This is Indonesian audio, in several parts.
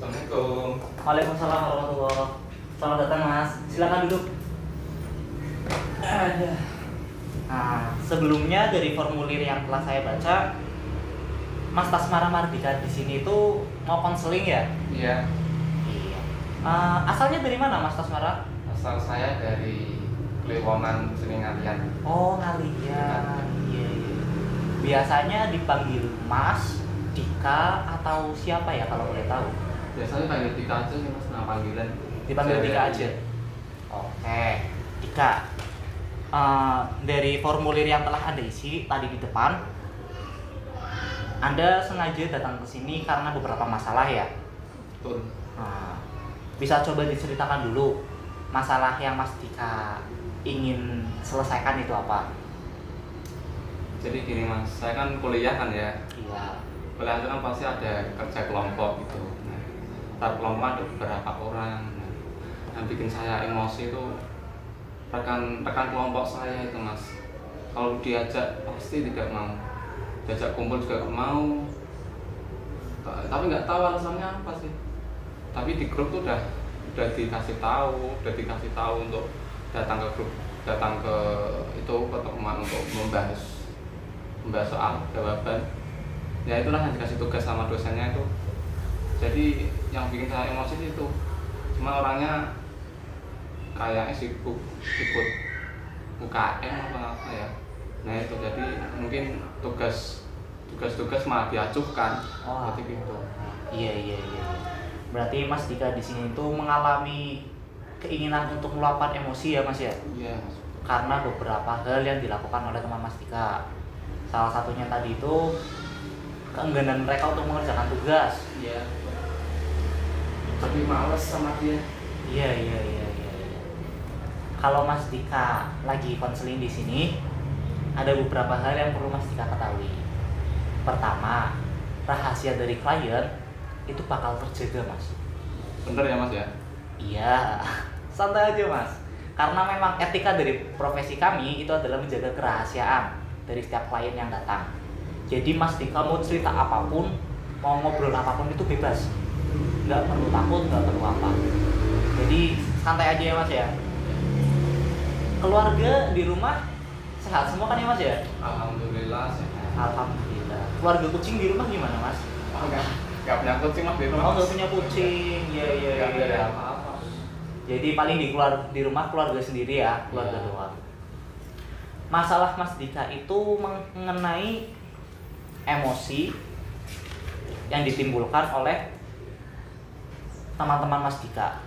Assalamualaikum. Waalaikumsalam warahmatullahi wabarakatuh. Selamat datang Mas, silakan duduk. Ada. Nah, sebelumnya dari formulir yang telah saya baca, Mas Tasmara Mardika di sini itu mau konseling ya? Iya, Iya. Asalnya dari mana Mas Tasmara? asal saya dari Kliwonan Seningalian. Oh, Ngalian. Iya, iya. Biasanya dipanggil Mas, Dika atau siapa ya kalau boleh tahu? Biasanya panggil Dika aja sih mas, nama panggilan. Dipanggil Saya- Dika aja. Oke, Dika. Dari formulir yang telah Anda isi tadi di depan, Anda sengaja datang ke sini karena beberapa masalah ya. Betul. Nah, bisa coba diceritakan dulu masalah yang Mas Dika ingin selesaikan itu apa? Jadi gini mas, saya kan kuliah kan ya. Iya. Kuliah itu kan pasti ada kerja kelompok gitu. Nah, antar kelompok ada beberapa orang. Nah, yang bikin saya emosi itu rekan kelompok saya itu mas. Kalau diajak pasti tidak mau. Diajak kumpul juga nggak mau. Tapi nggak tahu alasannya apa sih. Tapi di grup tuh udah dikasih tahu untuk datang ke grup, datang ke itu pertemuan untuk membahas soal jawaban. Ya itulah yang dikasih tugas sama dosennya itu. Jadi yang bikin saya emosi itu cuma orangnya kayaknya sibuk ikut UKM apa ya. Nah itu jadi mungkin tugas malah diacuhkan. Oh, Jadi gitu. iya. Berarti Mas Dika di sini itu mengalami keinginan untuk meluapkan emosi ya Mas ya? Iya mas. Karena beberapa hal yang dilakukan oleh teman Mas Dika. Salah satunya tadi itu keengganan mereka untuk mengerjakan tugas. Iya. Tapi males sama dia. Iya. Kalau Mas Dika lagi konseling di sini, ada beberapa hal yang perlu Mas Dika ketahui. Pertama, rahasia dari klien itu bakal terjaga Mas. Bener ya mas ya? Iya, santai aja Mas. Karena memang etika dari profesi kami itu adalah menjaga kerahasiaan dari setiap klien yang datang. Jadi Mas Dika mau cerita apapun, mau ngobrol apapun itu bebas. Nggak perlu takut, nggak perlu apa. Jadi santai aja ya Mas ya. Keluarga di rumah sehat semua kan ya Mas ya? Alhamdulillah sehat. Alhamdulillah. Keluarga kucing di rumah gimana Mas? Oh, enggak punya kucing mas di rumah. Oh nggak punya kucing, iya. Enggak ada apa-apa. Jadi paling di rumah keluarga sendiri ya, keluarga Iya. doang. Masalah Mas Dika itu mengenai emosi yang ditimbulkan oleh teman-teman Mas Dika.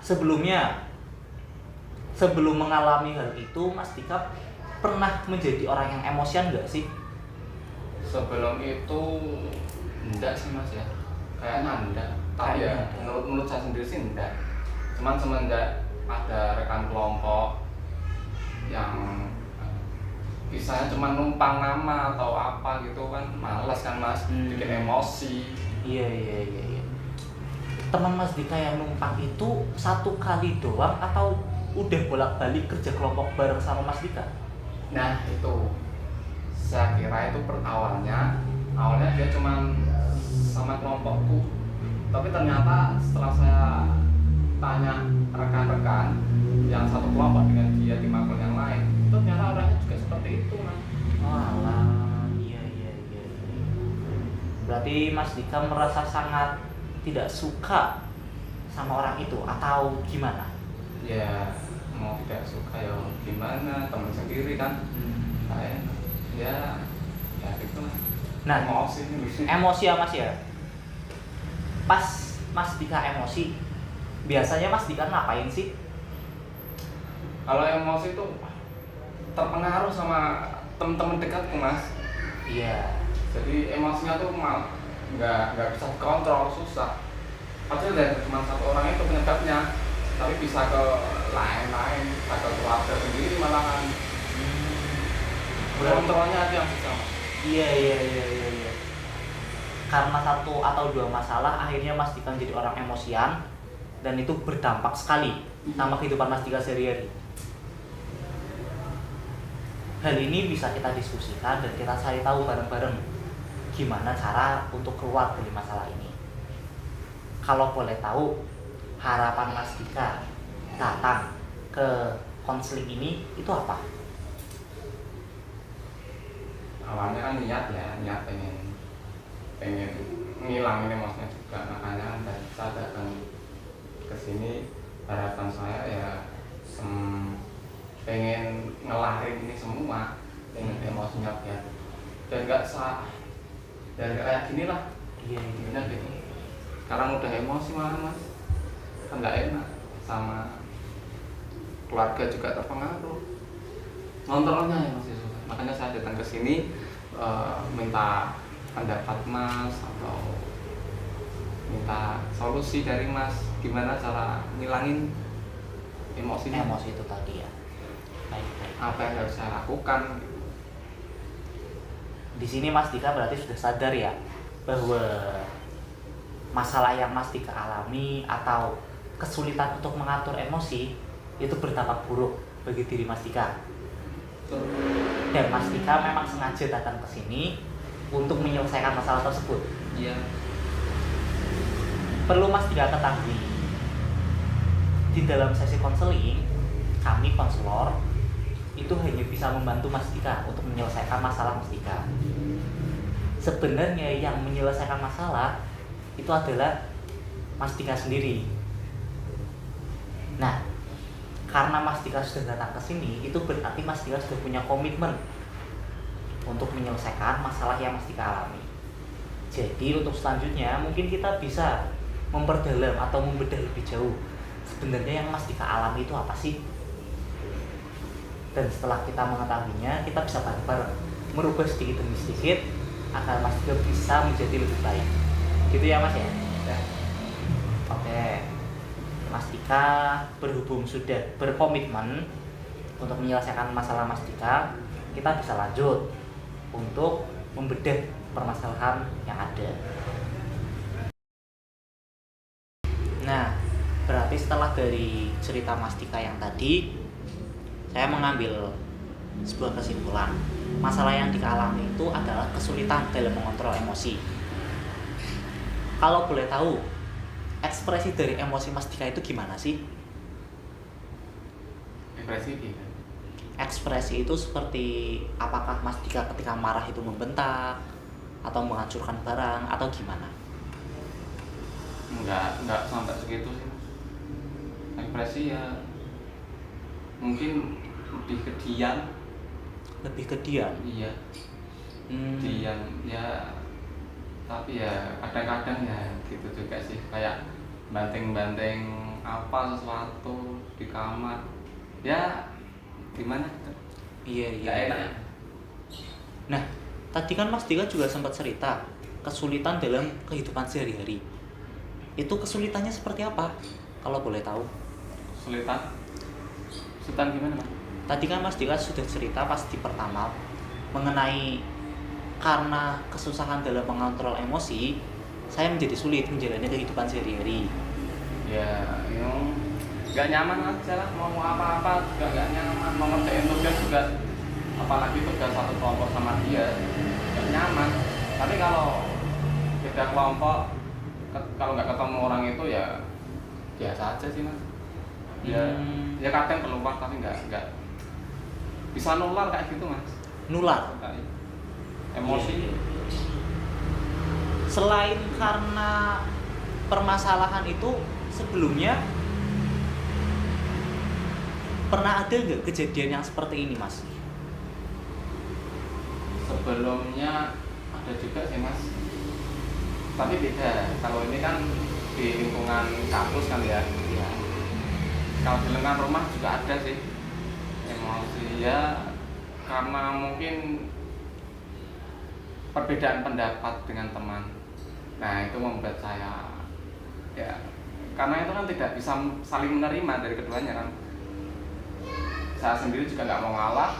Sebelum mengalami hal itu, Mas Dika pernah menjadi orang yang emosian nggak sih? Sebelum itu enggak sih mas ya, kayaknya enggak. Tapi ya menurut saya sendiri sih enggak. Cuman semenjak ada rekan kelompok yang kisahnya cuma numpang nama atau apa gitu kan, malas kan mas, bikin emosi. Iya. Teman Mas Dika yang numpang itu satu kali doang atau udah bolak-balik kerja kelompok bareng sama Mas Dika? Nah itu saya kira itu awalnya dia cuma sama kelompokku, tapi ternyata setelah saya tanya rekan-rekan yang satu kelompok dengan dia di magang yang lain, itu ternyata orangnya juga seperti itu mas. Walah, iya. Berarti Mas Dika merasa sangat tidak suka sama orang itu atau gimana? Ya mau tidak suka ya gimana, teman sendiri kan. Saya ya gitu lah. Nah, Emosi emosi ya Mas ya. Pas Mas Dika emosi, biasanya Mas Dika ngapain sih? Kalau emosi itu terpengaruh sama teman-teman dekatku mas. Iya. Jadi emosinya tuh nggak bisa dikontrol, susah. Padahal dari cuma satu orang itu penyebabnya, tapi bisa ke lain-lain, bisa ke keluarga sendiri malahan. Kontrolnya aja yang susah mas. Iya. Karena satu atau dua masalah akhirnya Mas Dika menjadi orang emosian dan itu berdampak sekali sama kehidupan Mas Dika sehari-hari. Hal ini bisa kita diskusikan dan kita cari tahu bareng-bareng gimana cara untuk keluar dari masalah ini. Kalau boleh tahu, harapan Mas Dika datang ke konseling ini itu apa? Awalnya kan niat pengen ngilangin emosinya juga, makanya kan saya datang ke sini. Harapan saya ya pengen ngelarin ini semua, pengen emosinya biar nggak kayak gini lah. Iya, Intinya gitu. Sekarang udah emosi malah mas, kan nggak enak, sama keluarga juga terpengaruh, ngontrolnya ya mas. Makanya saya datang ke sini minta pendapat mas atau minta solusi dari mas, gimana cara ngilangin emosinya. Emosi itu tadi ya. Baik. Apa yang harus saya lakukan? Di sini Mas Dika berarti sudah sadar ya bahwa masalah yang Mas Dika alami atau kesulitan untuk mengatur emosi itu berdampak buruk bagi diri Mas Dika. Dan Mas Dika memang sengaja datang ke sini untuk menyelesaikan masalah tersebut. Iya. Perlu Mas Dika ketahui, di dalam sesi konseling, kami konselor itu hanya bisa membantu Mas Dika untuk menyelesaikan masalah Mas Dika. Sebenarnya yang menyelesaikan masalah itu adalah Mas Dika sendiri. Nah, karena Mas Dika sudah datang ke sini, itu berarti Mas Dika sudah punya komitmen untuk menyelesaikan masalah yang Mas Dika alami. Jadi untuk selanjutnya mungkin kita bisa memperdalam atau membedah lebih jauh, sebenarnya yang Mas Dika alami itu apa sih? Dan setelah kita mengetahuinya, kita bisa bareng-bareng merubah sedikit demi sedikit agar Mas Dika bisa menjadi lebih baik. Gitu ya Mas ya? Ya. Oke. Mas Dika berhubung sudah berkomitmen untuk menyelesaikan masalah Mas Dika, kita bisa lanjut untuk membedah permasalahan yang ada. Nah, berarti setelah dari cerita Mas Dika yang tadi, saya mengambil sebuah kesimpulan. Masalah yang dialami itu adalah kesulitan dalam mengontrol emosi. Kalau boleh tahu, ekspresi dari emosi Mas Dika itu gimana sih? Ekspresi gitu. Ekspresi itu seperti apakah Mas Dika ketika marah itu membentak atau menghancurkan barang atau gimana? Enggak sampai segitu sih mas. Ekspresi ya mungkin lebih ke diam. Lebih ke diam? Iya. Diam ya, tapi ya kadang-kadang ya gitu juga sih, kayak banteng-banteng apa sesuatu di kamar ya, gimana. Iya. Gak enak. Nah, tadi kan Mas Dika juga sempat cerita kesulitan dalam kehidupan sehari-hari. Itu kesulitannya seperti apa? Kalau boleh tahu. Kesulitan gimana mas? Tadi kan Mas Dika sudah cerita pas di pertama mengenai karena kesusahan dalam mengontrol emosi, saya menjadi sulit menjalani kehidupan sehari-hari. Ya, yang nggak nyaman aja lah, mau apa-apa juga nggak nyaman, mau ngerjain tugas juga, apalagi tugas satu kelompok sama dia, nggak nyaman. Tapi kalau beda kelompok, kalau nggak ketemu orang itu ya biasa aja sih mas. Ya kadang keluar tapi nggak bisa nular kayak gitu mas. Nular? Emosi. Selain karena permasalahan itu, sebelumnya pernah ada nggak kejadian yang seperti ini mas? Sebelumnya ada juga sih mas, tapi beda. Kalau ini kan di lingkungan kampus kan ya. Ya. Kalau di lingkungan rumah juga ada sih emosi ya, karena mungkin perbedaan pendapat dengan teman. Nah itu membuat saya ya, karena itu kan tidak bisa saling menerima dari keduanya kan. Saya sendiri juga nggak mau ngalah,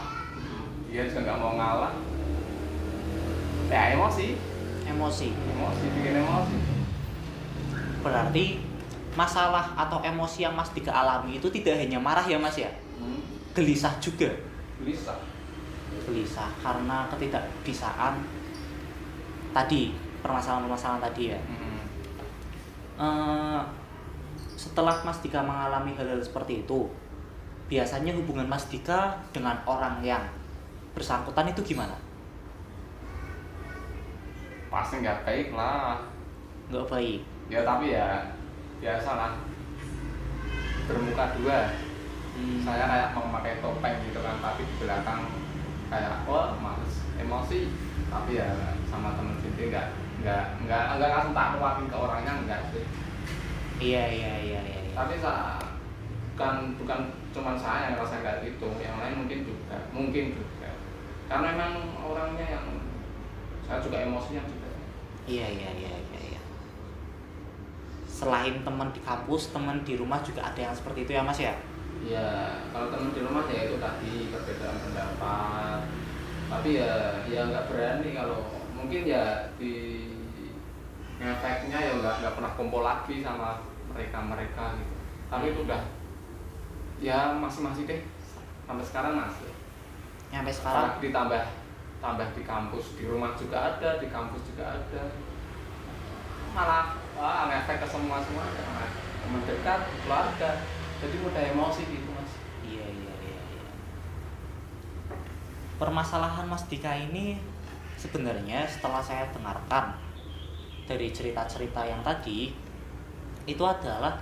dia juga nggak mau ngalah. Ya emosi bikin emosi. Berarti masalah atau emosi yang Mas Dika alami itu tidak hanya marah ya mas ya? Gelisah juga. Gelisah karena ketidakbisaan tadi, permasalahan-permasalahan tadi ya. Eh, setelah Mas Dika mengalami hal-hal seperti itu, biasanya hubungan Mas Dika dengan orang yang bersangkutan itu gimana? Pasti nggak baik lah. Nggak baik. Ya tapi ya biasa lah, bermuka dua. Saya kayak memakai topeng gitu kan, tapi di belakang kayak males emosi, tapi ya sama temen sendiri nggak langsung tak keluarin ke orangnya, enggak sih. Iya. Tapi bukan cuma saya yang ngerasa kayak gitu, yang lain mungkin juga karena memang orangnya yang saya juga emosinya juga. Iya. Selain teman di kampus, teman di rumah juga ada yang seperti itu ya Mas ya? Iya, kalau teman di rumah ya itu tadi perbedaan pendapat, tapi ya nggak berani, kalau mungkin ya di efeknya ya nggak pernah kumpul lagi sama mereka gitu. Tapi itu udah ya masih deh, sampai sekarang masih. Sampai sekarang Ditambah di kampus, di rumah juga ada, di kampus juga ada, malah ngefek ke semua teman dekat, keluarga, jadi mudah emosi gitu Mas. Iya. Permasalahan Mas Dika ini sebenarnya setelah saya dengarkan dari cerita-cerita yang tadi, itu adalah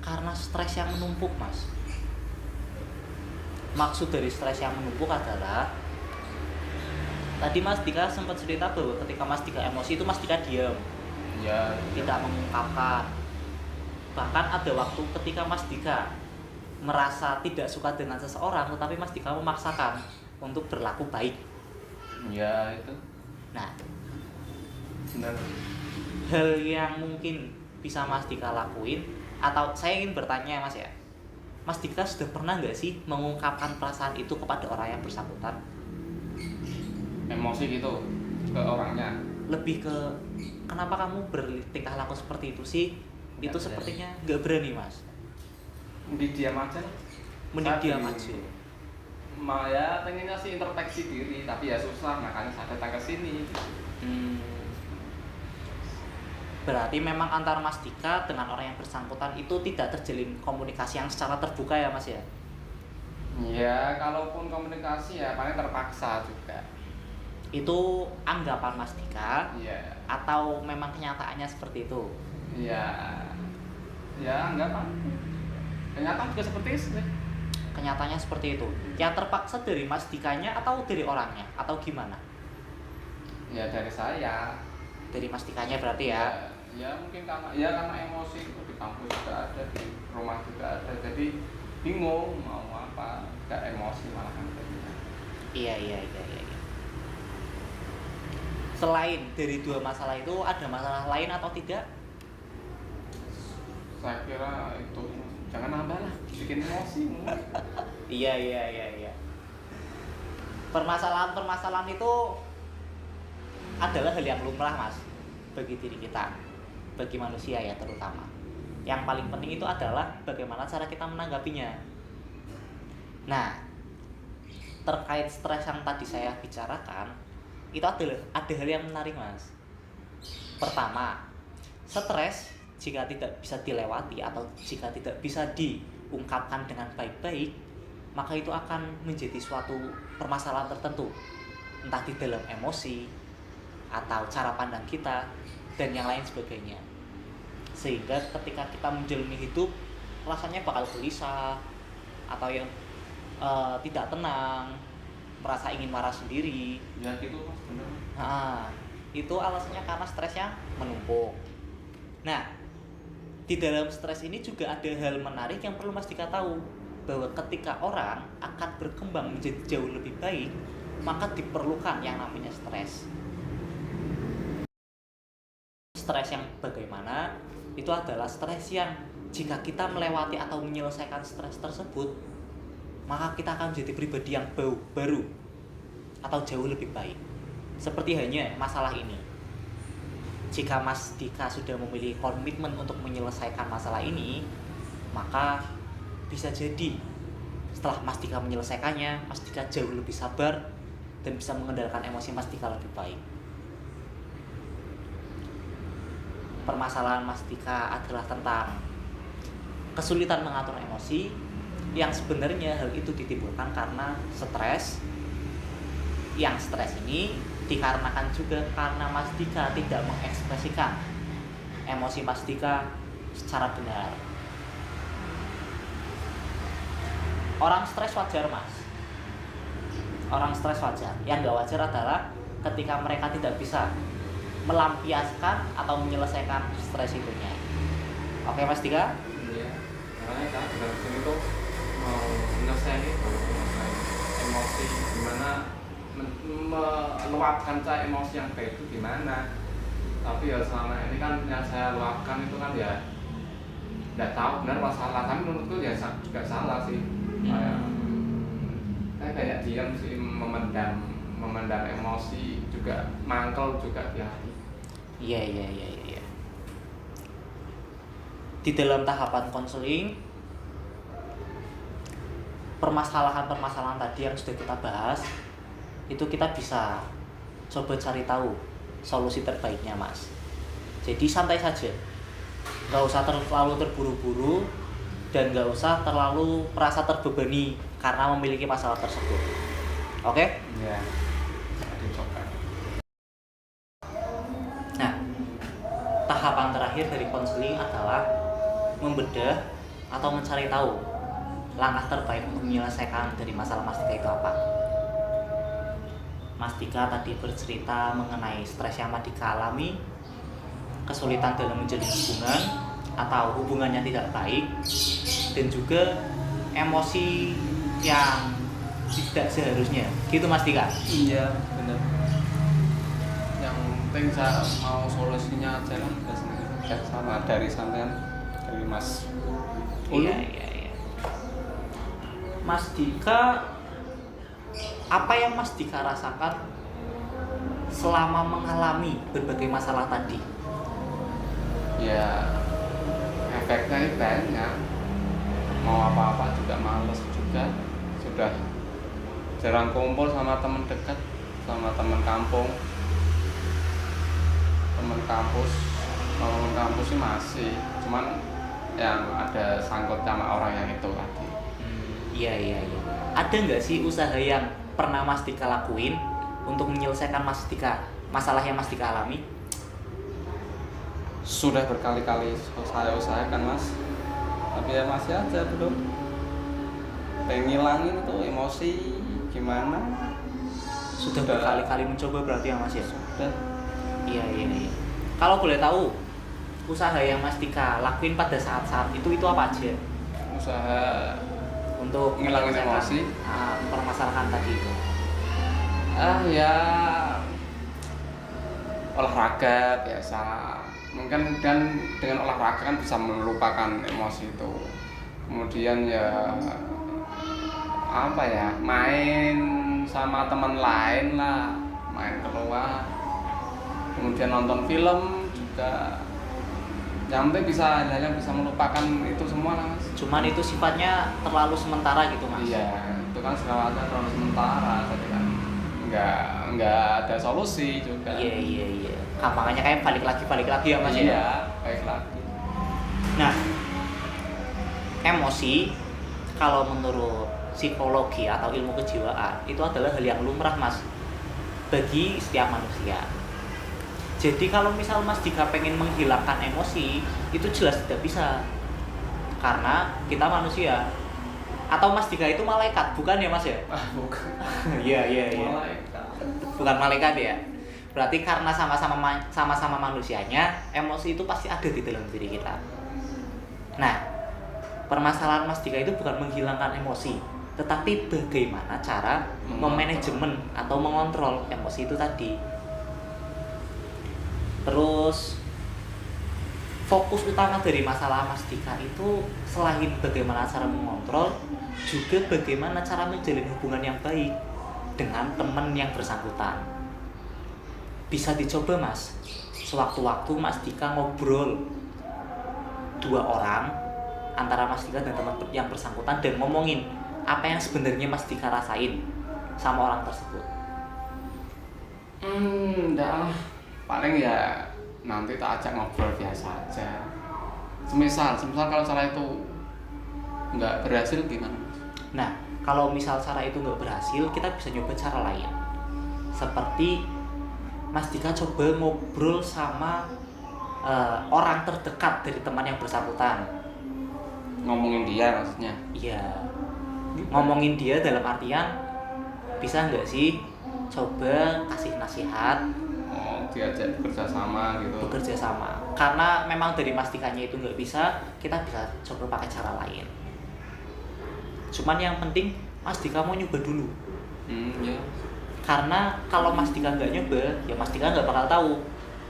karena stres yang menumpuk Mas. Maksud dari stres yang menumpuk adalah, tadi Mas Dika sempat cerita bahwa ketika Mas Dika emosi itu Mas Dika diam, Ya, tidak mengungkapkan. Bahkan ada waktu ketika Mas Dika merasa tidak suka dengan seseorang, tetapi Mas Dika memaksakan untuk berlaku baik. ya itu Nah, benar. hal yang mungkin bisa Mas Dika lakuin, atau saya ingin bertanya Mas ya, Mas Dika sudah pernah nggak sih mengungkapkan perasaan itu kepada orang yang bersangkutan? Emosi gitu ke orangnya. Lebih ke kenapa kamu bertingkah laku seperti itu sih? Itu Nggak sepertinya nggak berani Mas. Mending diam aja. Mending Saya diam di- aja. Ya pengennya sih introspeksi diri, tapi ya susah, makanya saya datang ke sini. Berarti memang antara Mas Dika dengan orang yang bersangkutan itu tidak terjalin komunikasi yang secara terbuka ya Mas ya? Ya kalaupun komunikasi ya paling terpaksa juga. Itu anggapan Mas Dika Iya. atau memang kenyataannya seperti itu? Ya enggak Pak. Kenyataan juga seperti itu sih. Kenyataannya seperti itu. Yang terpaksa dari Mas Dikanya atau dari orangnya atau gimana? Ya dari saya. Dari Mas Dikanya berarti ya? Ya mungkin karena emosi itu di kampus juga ada, di rumah juga ada, jadi bingung mau apa, gak emosi malah kan. Iya. Selain dari dua masalah itu, ada masalah lain atau tidak? Saya kira itu jangan nambah lah, bikin emosi. Iya. Permasalahan itu adalah hal yang lumrah Mas bagi diri kita, bagi manusia ya terutama. Yang paling penting itu adalah bagaimana cara kita menanggapinya. Nah, terkait stres yang tadi saya bicarakan, itu ada hal yang menarik Mas. Pertama, stres jika tidak bisa dilewati atau jika tidak bisa diungkapkan dengan baik-baik, maka itu akan menjadi suatu permasalahan tertentu, entah di dalam emosi atau cara pandang kita dan yang lain sebagainya. Sehingga ketika kita menjalani hidup rasanya bakal gelisah atau yang tidak tenang, merasa ingin marah sendiri. Ya gitu Mas, benar. Itu alasannya karena stres yang menumpuk. Nah, di dalam stres ini juga ada hal menarik yang perlu Mas Dika tahu, bahwa ketika orang akan berkembang menjadi jauh lebih baik, maka diperlukan yang namanya stres. Stres yang bagaimana? Itu adalah stres yang jika kita melewati atau menyelesaikan stres tersebut, maka kita akan menjadi pribadi yang baru atau jauh lebih baik. Seperti hanya masalah ini. Jika Mas Dika sudah memiliki komitmen untuk menyelesaikan masalah ini, maka bisa jadi setelah Mas Dika menyelesaikannya, Mas Dika jauh lebih sabar dan bisa mengendalikan emosi Mas Dika lebih baik. permasalahan Mas Dika adalah tentang kesulitan mengatur emosi, yang sebenarnya hal itu ditimbulkan karena stres. Yang stres ini dikarenakan juga karena Mas Dika tidak mengekspresikan emosi Mas Dika secara benar. Orang stres wajar, Mas. Orang stres wajar. Yang gak wajar adalah ketika mereka tidak bisa melampiaskan atau menyelesaikan stres itunya. Oke, Mas Dika? Iya, karena kan dengan sini tuh mau menyelesaikan itu, menyelesaikan emosi gimana, meluapkan emosi yang baik itu gimana. Tapi ya selama ini kan yang saya luapkan itu kan ya nggak tahu benar masalah, tapi menurutku ya juga salah sih. Kayak diam sih, memendam emosi, juga mangkel juga di hati. Iya. Di dalam tahapan konseling, permasalahan-permasalahan tadi yang sudah kita bahas, itu kita bisa coba cari tahu solusi terbaiknya, Mas. Jadi santai saja, nggak usah terlalu terburu-buru dan nggak usah terlalu merasa terbebani karena memiliki masalah tersebut. Oke? Iya. Dicoba. Nah, tahapan terakhir dari konseling adalah membedah atau mencari tahu langkah terbaik untuk menyelesaikan dari masalah Mas Dika itu apa. Mas Dika tadi bercerita mengenai stres yang Mas Dika alami, kesulitan dalam menjalin hubungan atau hubungannya tidak baik, dan juga emosi yang tidak seharusnya. Gitu, Mas Dika? Iya, benar. Yang penting saya mau solusinya aja lah, sama dari sampean, dari Mas. Iya. Mas Dika, apa yang Mas Dika rasakan selama mengalami berbagai masalah tadi? Ya, efeknya banyak. Mau apa-apa juga males juga. Sudah jarang kumpul sama teman dekat, sama teman kampung, teman kampus. Kalau teman kampus sih masih, cuman yang ada sangkut sama orang yang itu tadi. Iya. Ada nggak sih usaha yang pernah Mas Dika lakuin untuk menyelesaikan masalah yang Mas Dika alami? Sudah berkali-kali saya usahakan, Mas, tapi ya masih aja belum. Pengen ngilangin tuh emosi gimana? Sudah berkali-kali mencoba berarti ya, Mas ya? Sudah. Iya. Kalau boleh tahu, usaha yang Mas Dika lakuin pada saat-saat itu apa aja? Usaha Untuk ngilangin emosi, permasalahan tadi itu. Ya olahraga biasa. Mungkin dan dengan olahraga kan bisa melupakan emosi itu. Kemudian ya apa ya, main sama teman lain lah, main keluar. Kemudian nonton film juga. Yang penting bisa hal-hal yang bisa melupakan itu semua lah, Mas. Cuman itu sifatnya terlalu sementara gitu, Mas. Iya, itu kan sifatnya terlalu sementara, jadi kan nggak ada solusi juga. Iya. Makanya kayak balik lagi ya, Mas ya. Iya, balik lagi. Nah, emosi kalau menurut psikologi atau ilmu kejiwaan itu adalah hal yang lumrah, Mas, bagi setiap manusia. Jadi kalau misal Mas Dika pengen menghilangkan emosi, itu jelas tidak bisa, karena kita manusia. Atau Mas Dika itu malaikat, bukan ya, Mas ya? Bukan. Iya. Malaikat. Bukan malaikat ya. Berarti karena sama-sama manusianya, emosi itu pasti ada di dalam diri kita. Nah, permasalahan Mas Dika itu bukan menghilangkan emosi, tetapi bagaimana cara memanajemen atau mengontrol emosi itu tadi. Terus fokus utama dari masalah Mas Dika itu selain bagaimana cara mengontrol, juga bagaimana cara menjalin hubungan yang baik dengan teman yang bersangkutan. Bisa dicoba, Mas, sewaktu-waktu Mas Dika ngobrol 2 orang antara Mas Dika dan teman yang bersangkutan dan ngomongin apa yang sebenarnya Mas Dika rasain sama orang tersebut. Enggak lah, paling ya nanti tak ajak ngobrol biasa aja. Semisal kalau cara itu nggak berhasil gimana? Nah, kalau misal cara itu nggak berhasil, kita bisa nyoba cara lain. Seperti Mas Dika coba ngobrol sama orang terdekat dari teman yang bersangkutan. Ngomongin dia maksudnya? Iya. Ngomongin dia dalam artian, bisa nggak sih coba kasih nasihat, diajak bekerja sama gitu. bekerja sama. Karena memang dari Mas Dikanya itu nggak bisa, kita bisa coba pakai cara lain. Cuman yang penting Mas Dika mau nyoba dulu. Ya. Karena kalau Mas Dika nggak nyoba, ya Mas Dika nggak bakal tahu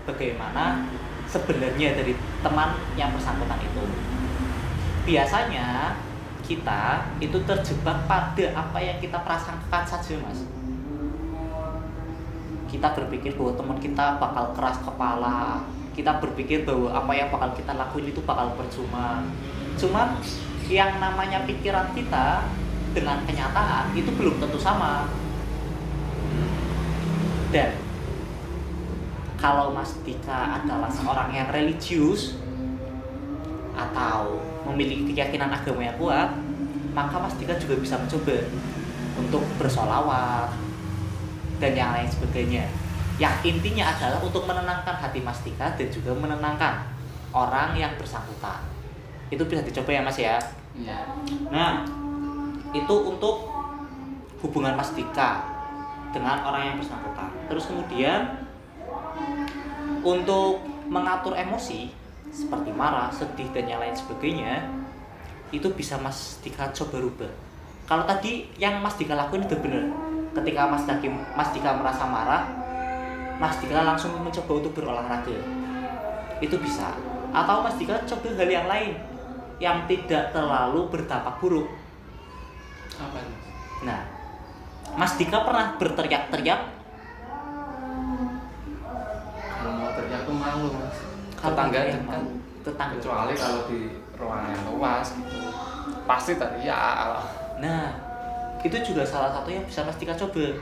bagaimana sebenarnya dari teman yang bersangkutan itu. Biasanya kita itu terjebak pada apa yang kita prasangkakan saja, Mas. Kita berpikir bahwa teman kita bakal keras kepala, kita berpikir bahwa apa yang bakal kita lakuin itu bakal percuma. Cuman yang namanya pikiran kita dengan kenyataan itu belum tentu sama. Dan kalau Mas Dika adalah seorang yang religius atau memiliki keyakinan agama yang kuat, maka Mas Dika juga bisa mencoba untuk bersolawat dan yang lain sebagainya. Yang intinya adalah untuk menenangkan hati Mas Dika dan juga menenangkan orang yang bersangkutan. Itu bisa dicoba ya Mas ya. Iya. Nah, itu untuk hubungan Mas Dika dengan orang yang bersangkutan. Terus kemudian untuk mengatur emosi seperti marah, sedih dan yang lain sebagainya, itu bisa Mas Dika coba rubah. Kalau tadi yang Mas Dika lakuin itu benar. Ketika Mas Dika merasa marah, Mas Dika langsung mencoba untuk berolahraga. Itu bisa. Atau Mas Dika coba hal yang lain yang tidak terlalu berdampak buruk. Apa nih? Nah, Mas Dika pernah berteriak-teriak? Kalau mau teriak tuh malu Mas. Kalau Tetangga yang dekat. tetangga. Kecuali kalau di ruangan yang luas gitu. Pasti teriak. Nah, itu juga salah satu yang bisa Mas Dika coba.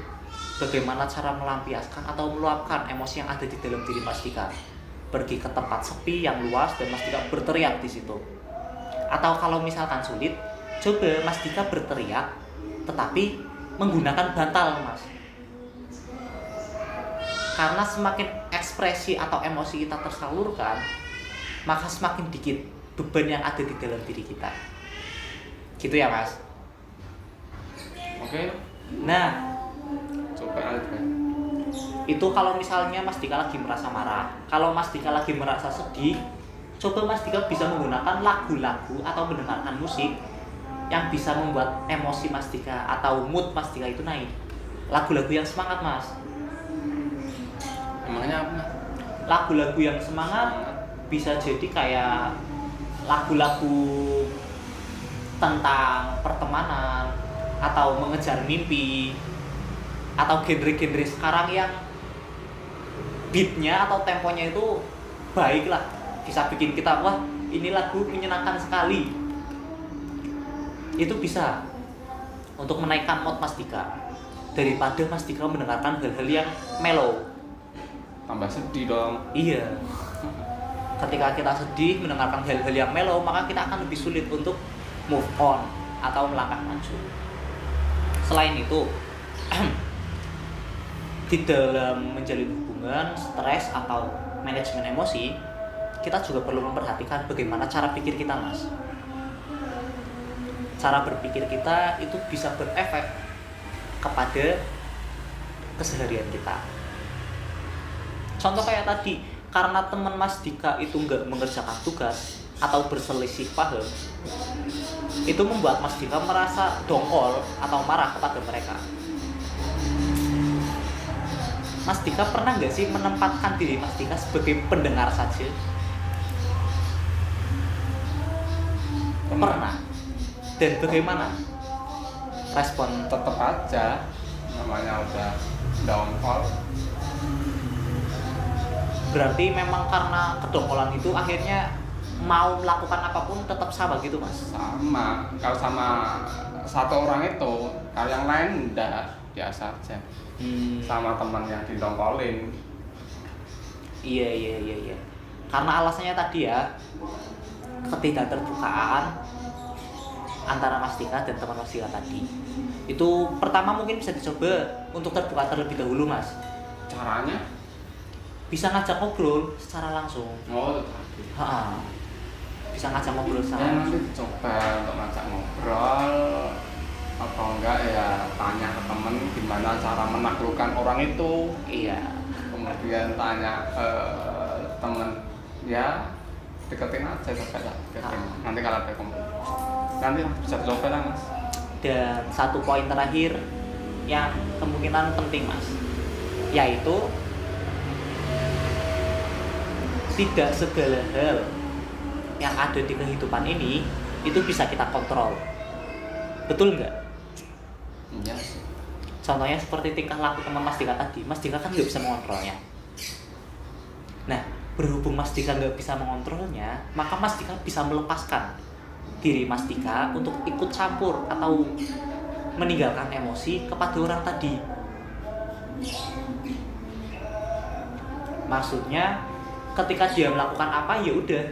Bagaimana cara melampiaskan atau meluapkan emosi yang ada di dalam diri Mas Dika. Pergi ke tempat sepi yang luas dan Mas Dika berteriak di situ. Atau kalau misalkan sulit, coba Mas Dika berteriak tetapi menggunakan bantal, Mas. Karena semakin ekspresi atau emosi kita tersalurkan, maka semakin dikit beban yang ada di dalam diri kita. Gitu ya, Mas. Oke. Nah, Coba aja. itu kalau misalnya Mas Dika lagi merasa marah. Kalau Mas Dika lagi merasa sedih, coba Mas Dika bisa menggunakan lagu-lagu atau mendengarkan musik yang bisa membuat emosi Mas Dika atau mood Mas Dika itu naik. Lagu-lagu yang semangat, Mas. Emangnya apa? Lagu-lagu yang semangat bisa jadi kayak lagu-lagu tentang pertemanan atau mengejar mimpi, atau genre-genre sekarang yang beatnya atau temponya itu baik lah, bisa bikin kita wah ini lagu menyenangkan sekali. Itu bisa untuk menaikkan mood Mas Dika daripada Mas Dika mendengarkan hal-hal yang mellow. Tambah sedih dong. Iya. Ketika kita sedih mendengarkan hal-hal yang mellow, maka kita akan lebih sulit untuk move on atau melangkah maju. Selain itu, di dalam menjalin hubungan, stres atau manajemen emosi, kita juga perlu memperhatikan bagaimana cara pikir kita, Mas. Cara berpikir kita itu bisa berefek kepada keseharian kita. Contoh kayak tadi, karena teman Mas Dika itu nggak mengerjakan tugas atau berselisih paham, itu membuat Mas Dika merasa dongkol atau marah kepada mereka. Mas Dika pernah nggak sih menempatkan diri Mas Dika sebagai pendengar saja? Pernah. Dan bagaimana respon? Tetep aja namanya udah downfall. Berarti memang karena kedongkolan itu akhirnya mau melakukan apapun tetap sama gitu, Mas? Sama. Kalau sama satu orang itu, kalau yang lain enggak, biasa aja. Sama teman yang didongkolin. Iya, iya, iya, iya. Karena alasannya tadi ya, ketidakterbukaan antara Mas Dika dan teman Mas Dika tadi. Itu pertama mungkin bisa dicoba untuk terbuka terlebih dahulu, Mas. Caranya? Bisa ngajak ngobrol secara langsung. Oh, itu tadi. Ha, bisa ngajak ngobrol Ya secara nanti langsung. coba untuk ngajak ngobrol atau enggak ya tanya ke temen gimana cara menaklukkan orang itu. Iya. Kemudian tanya temen ya deketin aja coba deketin. Nanti kalau ada nanti bisa dicoba lah mas. Dan satu poin terakhir yang kemungkinan penting, Mas, yaitu tidak segala hal yang ada di kehidupan ini itu bisa kita kontrol. Betul nggak? Iya sih. Contohnya seperti tingkah laku teman Mas Dika tadi. Mas Dika kan nggak bisa mengontrolnya. Nah, berhubung Mas Dika nggak bisa mengontrolnya, maka Mas Dika bisa melepaskan diri Mas Dika untuk ikut campur atau meninggalkan emosi kepada orang tadi. Maksudnya ketika dia melakukan apa ya udah,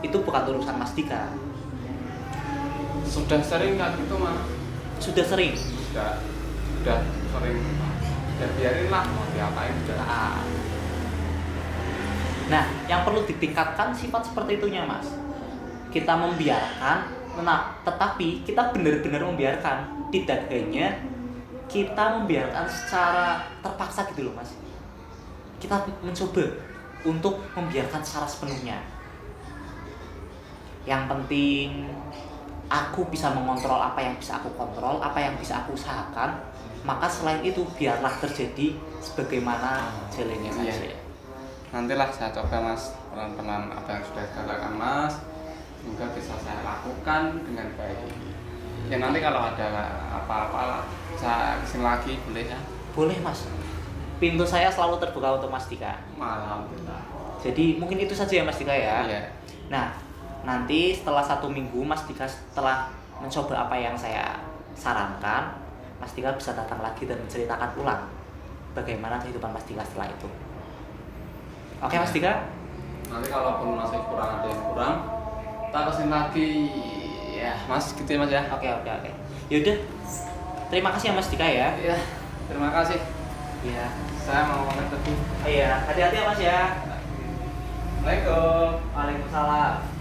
itu bukan urusan Mas Dika. Sudah sering kan gitu mas? Sudah sering. Sudah sering. Ya biarin lah mau diapain udah. Nah, yang perlu ditingkatkan sifat seperti itunya, Mas. Kita membiarkan, tetapi kita benar-benar membiarkan. Tidak hanya kita membiarkan secara terpaksa gitu loh, Mas. Kita mencoba untuk membiarkan secara sepenuhnya. Yang penting aku bisa mengontrol apa yang bisa aku kontrol, apa yang bisa aku usahakan. Maka selain itu biarlah terjadi sebagaimana jalannya saja. Iya. Nantilah saya coba mas pelan-pelan apa yang sudah dikatakan mas, semoga bisa saya lakukan dengan baik. Ya nanti kalau ada apa-apa saya kesini lagi boleh ya? Boleh mas, pintu saya selalu terbuka untuk Mas Dika. Alhamdulillah. Jadi mungkin itu saja ya Mas Dika ya. Iya. Nah, nanti setelah 1 minggu Mas Dika setelah mencoba apa yang saya sarankan, Mas Dika bisa datang lagi dan menceritakan ulang bagaimana kehidupan Mas Dika setelah itu. Oke Mas Dika? Nanti kalaupun masih kurang ada yang kurang, kita kesini lagi ya mas gitu ya mas ya. Oke. Yaudah, terima kasih ya Mas Dika ya. Iya, terima kasih. Iya. Saya mau pamit dulu. Iya, hati-hati ya Mas ya. Assalamualaikum. Waalaikumsalam.